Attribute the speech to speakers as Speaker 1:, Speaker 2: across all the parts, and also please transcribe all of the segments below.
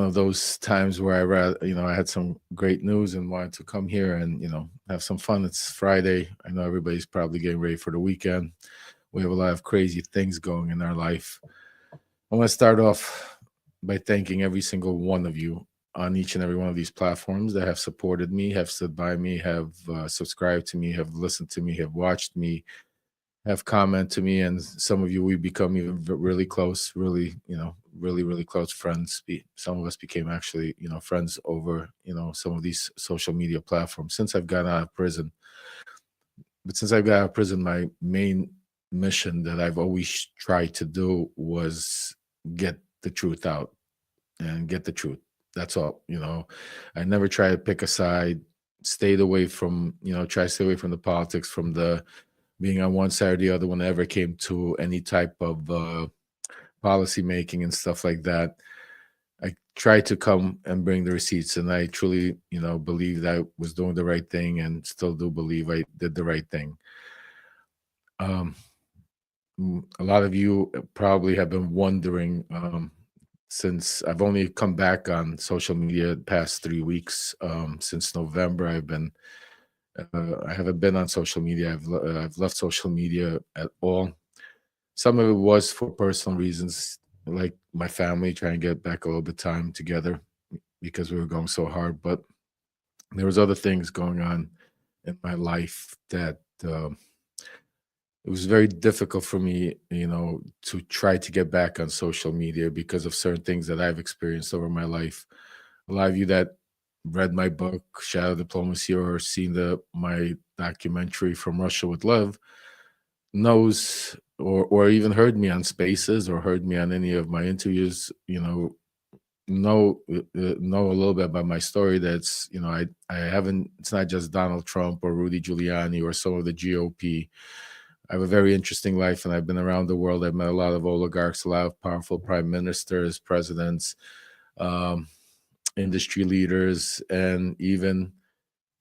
Speaker 1: one of those times where I had some great news and wanted to come here and have some fun. It's Friday. I know everybody's probably getting ready for the weekend. We have a lot of crazy things going in our life. I want to start off by thanking every single one of you on each and every one of these platforms that have supported me, have stood by me, have subscribed to me, have listened to me, have watched me, have commented to me, and some of you we become even really close, really, really close friends. Some of us became actually, friends over, some of these social media platforms since I've gotten out of prison. But since I've got out of prison, my main mission that I've always tried to do was get the truth out and get the truth. That's all. I never try to pick a side, stayed away from, try to stay away from the politics, from the being on one side or the other whenever it came to any type of policy making and stuff like that. I tried to come and bring the receipts, and I truly, believed I was doing the right thing and still do believe I did the right thing. Um, a lot of you probably have been wondering, since I've only come back on social media the past 3 weeks. Since November, I haven't been on social media. I've left social media at all. Some of it was for personal reasons, like my family trying to get back a little bit time together because we were going so hard. But there was other things going on in my life that it was very difficult for me, to try to get back on social media because of certain things that I've experienced over my life. A lot of you that read my book, Shadow Diplomacy, or seen my documentary From Russia with Love knows, or even heard me on Spaces or heard me on any of my interviews, know a little bit about my story. That's I haven't. It's not just Donald Trump or Rudy Giuliani or some of the GOP. I have a very interesting life, and I've been around the world. I've met a lot of oligarchs, a lot of powerful prime ministers, presidents, um, industry leaders, and even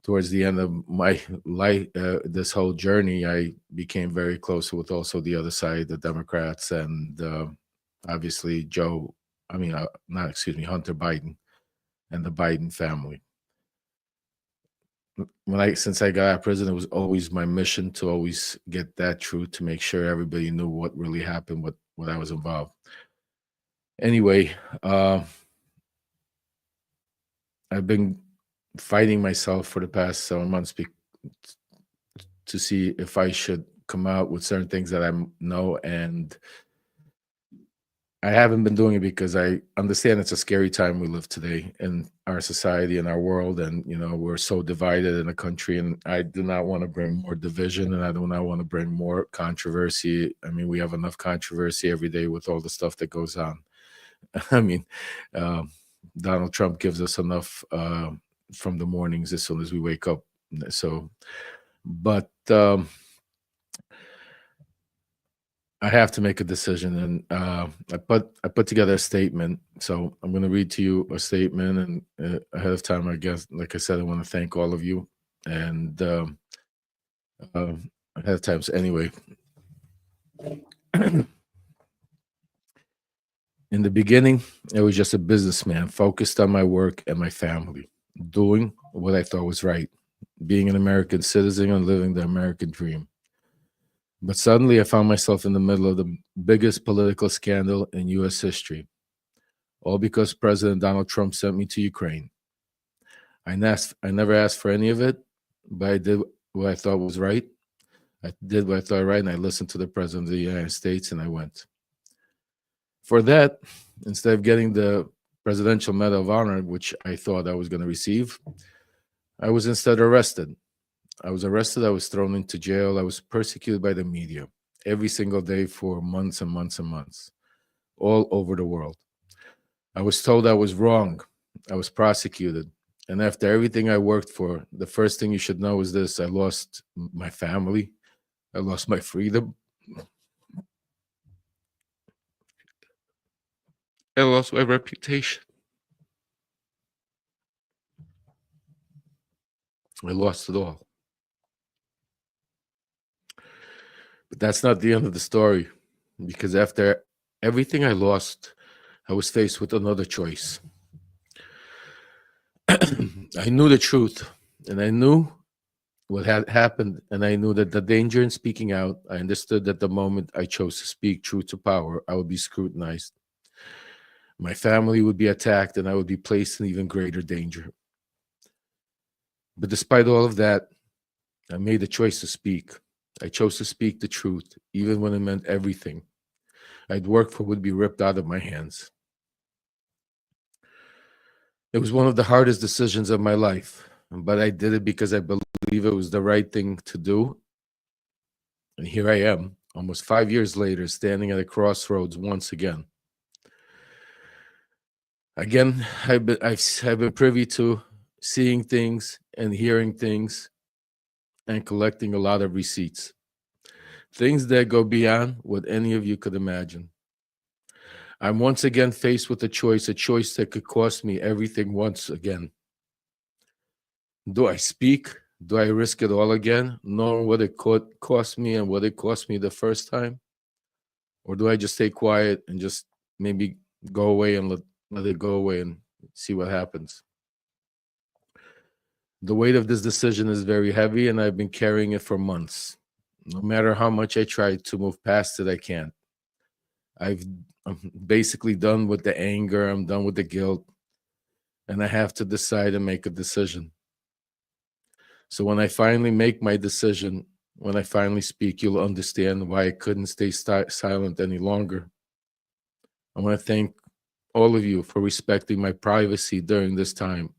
Speaker 1: towards the end of my life, this whole journey, I became very close with also the other side, the Democrats, and obviously Hunter Biden and the Biden family. Since I got out of prison, it was always my mission to always get that truth, to make sure everybody knew what really happened, what I was involved. Anyway, I've been fighting myself for the past 7 months to see if I should come out with certain things that I know, and I haven't been doing it because I understand it's a scary time we live today in our society and our world, and we're so divided in the country, and I do not want to bring more division, and I do not want to bring more controversy. I mean, we have enough controversy every day with all the stuff that goes on. I mean, Donald Trump gives us enough from the mornings as soon as we wake up. So, but I have to make a decision, and I put together a statement. So I'm going to read to you a statement, and ahead of time, I guess, like I said, I want to thank all of you, and ahead of time. So anyway, in the beginning, I was just a businessman focused on my work and my family, doing what I thought was right, being an American citizen and living the American dream. But suddenly I found myself in the middle of the biggest political scandal in U.S. history, all because President Donald Trump sent me to Ukraine. I never asked for any of it, but I did what I thought was right. I did what I thought right, and I listened to the President of the United States, and I went. For that, instead of getting the Presidential Medal of Honor, which I thought I was going to receive, I was instead arrested. I was arrested. I was thrown into jail. I was persecuted by the media every single day for months and months and months, all over the world. I was told I was wrong. I was prosecuted. And after everything I worked for, the first thing you should know is this: I lost my family. I lost my freedom. I lost my reputation. I lost it all. But that's not the end of the story, because after everything I lost, I was faced with another choice. I knew the truth, and I knew what had happened, and I knew that the danger in speaking out. I understood that the moment I chose to speak truth to power, I would be scrutinized. My family would be attacked, and I would be placed in even greater danger. But despite all of that, I made the choice to speak. I chose to speak the truth, even when it meant everything I'd worked for would be ripped out of my hands. It was one of the hardest decisions of my life, but I did it because I believe it was the right thing to do. And here I am, almost 5 years later, standing at a crossroads once again. Again, I've been privy to seeing things and hearing things and collecting a lot of receipts. Things that go beyond what any of you could imagine. I'm once again faced with a choice that could cost me everything once again. Do I speak? Do I risk it all again, knowing what it could cost me and what it cost me the first time? Or do I just stay quiet and just maybe go away and let it go away and see what happens? The weight of this decision is very heavy, and I've been carrying it for months. No matter how much I try to move past it, I can't. I'm basically done with the anger, I'm done with the guilt, and I have to decide and make a decision. So when I finally make my decision, when I finally speak, you'll understand why I couldn't stay silent any longer. I want to thank all of you for respecting my privacy during this time.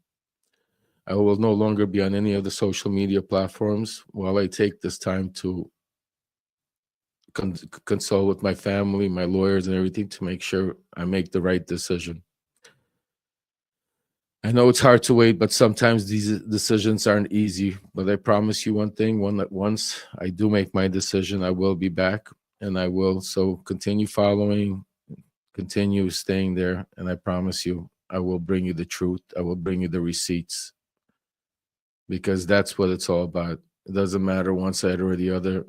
Speaker 1: I will no longer be on any of the social media platforms while I take this time to consult with my family, my lawyers, and everything to make sure I make the right decision. I know it's hard to wait, but sometimes these decisions aren't easy. But I promise you one thing, that once I do make my decision, I will be back, and I will. So continue following, continue staying there, and I promise you, I will bring you the truth. I will bring you the receipts, because that's what it's all about. It doesn't matter one side or the other.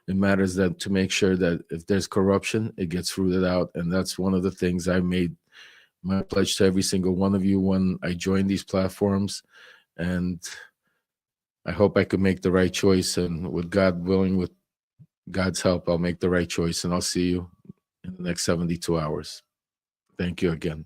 Speaker 1: It matters that to make sure that if there's corruption, it gets rooted out. And that's one of the things I made my pledge to every single one of you when I joined these platforms. And I hope I could make the right choice. And with God willing, with God's help, I'll make the right choice. And I'll see you in the next 72 hours. Thank you again.